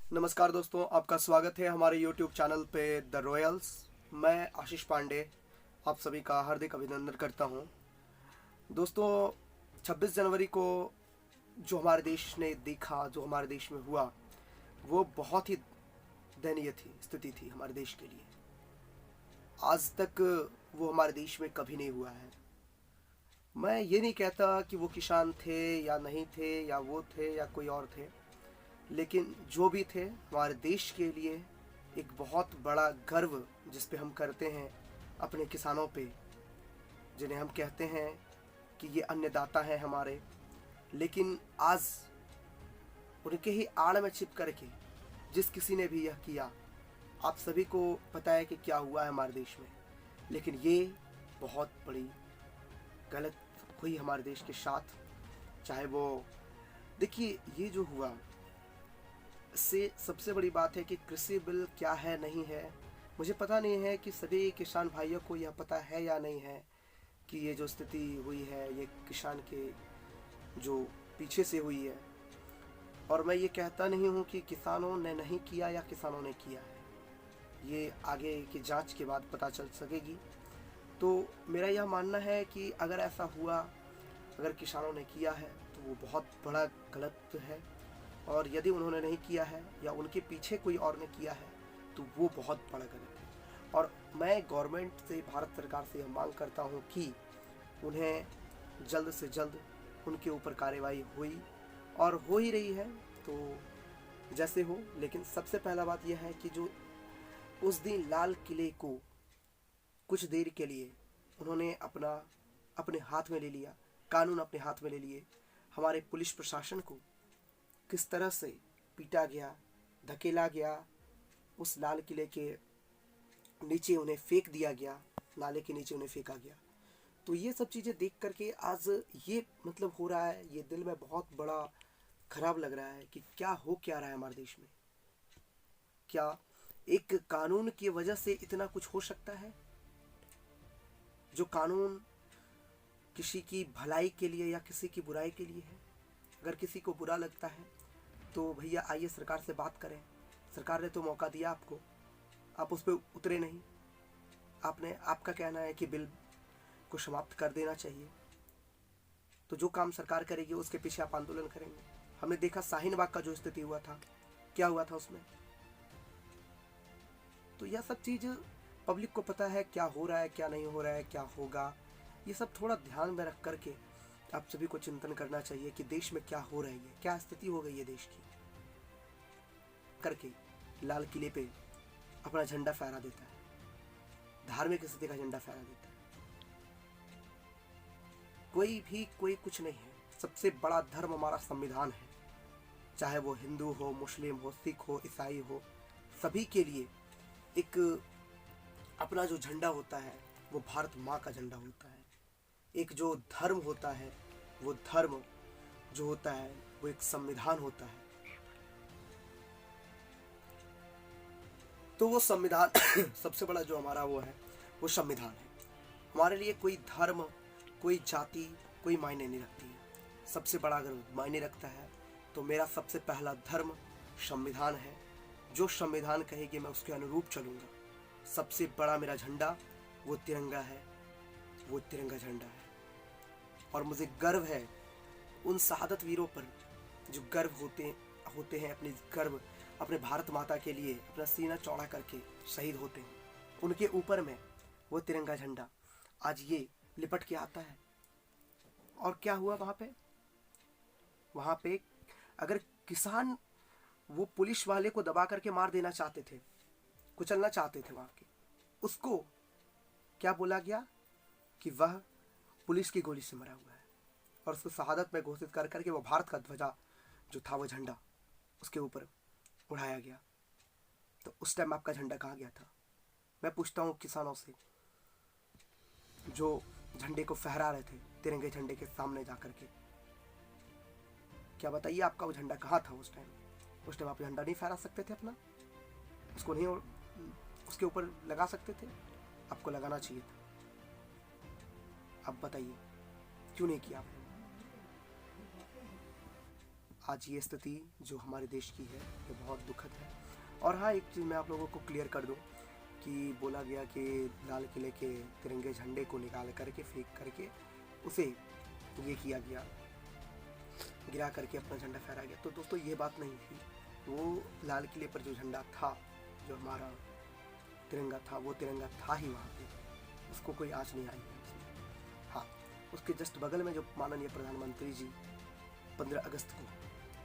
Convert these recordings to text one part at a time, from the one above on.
नमस्कार दोस्तों, आपका स्वागत है हमारे YouTube चैनल पे द रॉयल्स। मैं आशीष पांडे आप सभी का हार्दिक अभिनंदन करता हूं। दोस्तों, 26 जनवरी को जो हमारे देश ने देखा, जो हमारे देश में हुआ, वो बहुत ही दयनीय स्थिति थी हमारे देश के लिए। आज तक वो हमारे देश में कभी नहीं हुआ है। मैं ये नहीं कहता कि वो किसान थे या नहीं थे, या वो थे या कोई और थे, लेकिन जो भी थे हमारे देश के लिए एक बहुत बड़ा गर्व जिस पे हम करते हैं अपने किसानों पे, जिन्हें हम कहते हैं कि ये अन्नदाता हैं हमारे। लेकिन आज उनके ही आड़ में छिप करके जिस किसी ने भी यह किया, आप सभी को पता है कि क्या हुआ है हमारे देश में। लेकिन ये बहुत बड़ी गलत हुई हमारे देश के साथ। चाहे वो, देखिए, ये जो हुआ से सबसे बड़ी बात है कि कृषि बिल क्या है नहीं है, मुझे पता नहीं है कि सभी किसान भाइयों को यह पता है या नहीं है कि ये जो स्थिति हुई है ये किसान के जो पीछे से हुई है। और मैं ये कहता नहीं हूँ कि किसानों ने नहीं किया या किसानों ने किया है, ये आगे की जांच के बाद पता चल सकेगी। तो मेरा यह मानना है कि अगर ऐसा हुआ, अगर किसानों ने किया है तो वो बहुत बड़ा गलत है, और यदि उन्होंने नहीं किया है या उनके पीछे कोई और ने किया है तो वो बहुत बड़ा गलत है। और मैं गवर्नमेंट से, भारत सरकार से यह मांग करता हूँ कि उन्हें जल्द से जल्द उनके ऊपर कार्रवाई हुई, और हो ही रही है तो जैसे हो। लेकिन सबसे पहला बात यह है कि जो उस दिन लाल किले को कुछ देर के लिए उन्होंने अपने हाथ में ले लिया, कानून अपने हाथ में ले लिए, हमारे पुलिस प्रशासन को किस तरह से पीटा गया, धकेला गया, उस लाल किले के नीचे उन्हें फेंक दिया गया, नाले के नीचे उन्हें फेंका गया। तो ये सब चीज़ें देख करके आज ये मतलब हो रहा है, ये दिल में बहुत बड़ा खराब लग रहा है कि क्या रहा है हमारे देश में। क्या एक कानून की वजह से इतना कुछ हो सकता है? जो कानून किसी की भलाई के लिए या किसी की बुराई के लिए है, अगर किसी को बुरा लगता है तो भैया आइए सरकार से बात करें। सरकार ने तो मौका दिया आपको, आप उस पर उतरे नहीं। आपका कहना है कि बिल को समाप्त कर देना चाहिए, तो जो काम सरकार करेगी उसके पीछे आप आंदोलन करेंगे। हमने देखा शाहीन बाग का जो स्थिति हुआ था, क्या हुआ था उसमें। तो यह सब चीज़ पब्लिक को पता है क्या हो रहा है, क्या नहीं हो रहा है, क्या होगा। ये सब थोड़ा ध्यान में रख करके आप सभी को चिंतन करना चाहिए कि देश में क्या हो रही है, क्या स्थिति हो गई है देश की। करके लाल किले पे अपना झंडा फहरा देता है, धार्मिक स्थिति का झंडा फहरा देता है। कोई कुछ नहीं है। सबसे बड़ा धर्म हमारा संविधान है, चाहे वो हिंदू हो, मुस्लिम हो, सिख हो, ईसाई हो, सभी के लिए एक अपना जो झंडा होता है वो भारत माँ का झंडा होता है। एक जो धर्म होता है, वो धर्म जो होता है वो एक संविधान होता है। तो वो संविधान सबसे बड़ा जो हमारा वो है, वो संविधान है। हमारे लिए कोई धर्म, कोई जाति, कोई मायने नहीं रखती है। सबसे बड़ा अगर मायने रखता है तो मेरा सबसे पहला धर्म संविधान है। जो संविधान कहेगी मैं उसके अनुरूप चलूँगा। सबसे बड़ा मेरा झंडा वो तिरंगा है, वो तिरंगा झंडा है। और मुझे गर्व है उन शहादत वीरों पर जो गर्व होते हैं अपने भारत माता के लिए अपना सीना चौड़ा करके शहीद होते हैं। उनके ऊपर में वो तिरंगा झंडा आज ये लिपट के आता है। और क्या हुआ वहाँ पे अगर किसान वो पुलिस वाले को दबा करके मार देना चाहते थे, कुचलना चाहते थे वहाँ के, उसको क्या बोला गया कि वह पुलिस की गोली से मरा हुआ है, और उसको शहादत में घोषित कर करके वो भारत का ध्वजा जो था, वो झंडा उसके ऊपर उड़ाया गया। तो उस टाइम आपका झंडा कहाँ गया था? मैं पूछता हूँ किसानों से जो झंडे को फहरा रहे थे तिरंगे झंडे के सामने जा करके, क्या बताइए आपका वो झंडा कहाँ था उस टाइम? उस टाइम आप झंडा नहीं फहरा सकते थे अपना, उसको नहीं उसके ऊपर लगा सकते थे? आपको लगाना चाहिए था। अब बताइए क्यों नहीं किया आपने? आज ये स्थिति जो हमारे देश की है ये बहुत दुखद है। और हाँ, एक चीज़ मैं आप लोगों को क्लियर कर दूं कि बोला गया कि लाल किले के तिरंगे झंडे को निकाल करके फेंक करके उसे ये किया गया, गिरा करके अपना झंडा फहराया गया। तो दोस्तों ये बात नहीं थी। वो लाल किले पर जो झंडा था, जो हमारा तिरंगा था, वो तिरंगा था ही वहाँ पे, उसको कोई आँच नहीं आई है उसमें। हाँ, उसके जस्ट बगल में जो माननीय प्रधानमंत्री जी 15 अगस्त को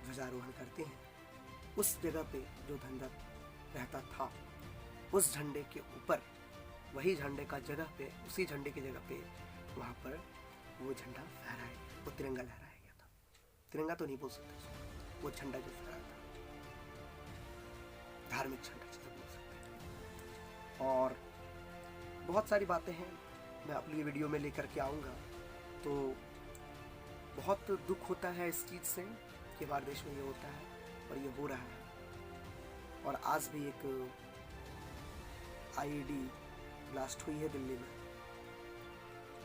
ध्वजारोहण करते हैं, उस जगह पे जो झंडा रहता था, उस झंडे के ऊपर, वही झंडे का जगह पे, उसी झंडे की जगह पे वहाँ पर वो झंडा फहराया, वो तिरंगा लहराया गया था। तिरंगा तो नहीं बोल सकते उसको, वो झंडा जो फहराया था, धार्मिक झंडा जिसे बोल सकते हैं। और बहुत सारी बातें हैं, मैं अपनी वीडियो में लेकर के आऊँगा। तो बहुत दुख होता है इस चीज़ से कि हमारे देश में ये होता है और ये हो रहा है। और आज भी एक आईईडी ब्लास्ट हुई है दिल्ली में,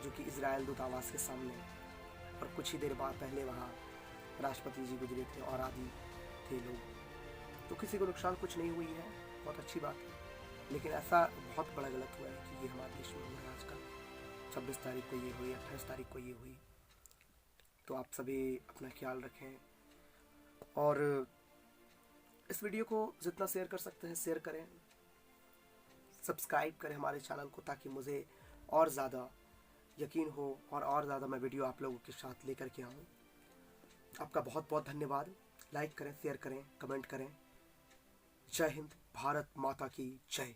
जो कि इजराइल दूतावास के सामने, और कुछ ही देर बाद पहले वहाँ राष्ट्रपति जी गुजरे थे और आदि थे लोग। तो किसी को नुकसान कुछ नहीं हुई है, बहुत अच्छी बात है। लेकिन ऐसा बहुत बड़ा गलत हुआ है कि ये हमारे देश में हुआ है आजकल। 26 तारीख को ये हुई, 28 तारीख को ये हुई। तो आप सभी अपना ख्याल रखें और इस वीडियो को जितना शेयर कर सकते हैं शेयर करें, सब्सक्राइब करें हमारे चैनल को, ताकि मुझे और ज़्यादा यकीन हो और ज़्यादा मैं वीडियो आप लोगों के साथ लेकर के आऊँ। आपका बहुत बहुत धन्यवाद। लाइक करें, शेयर करें, कमेंट करें। जय हिंद, भारत माता की जय।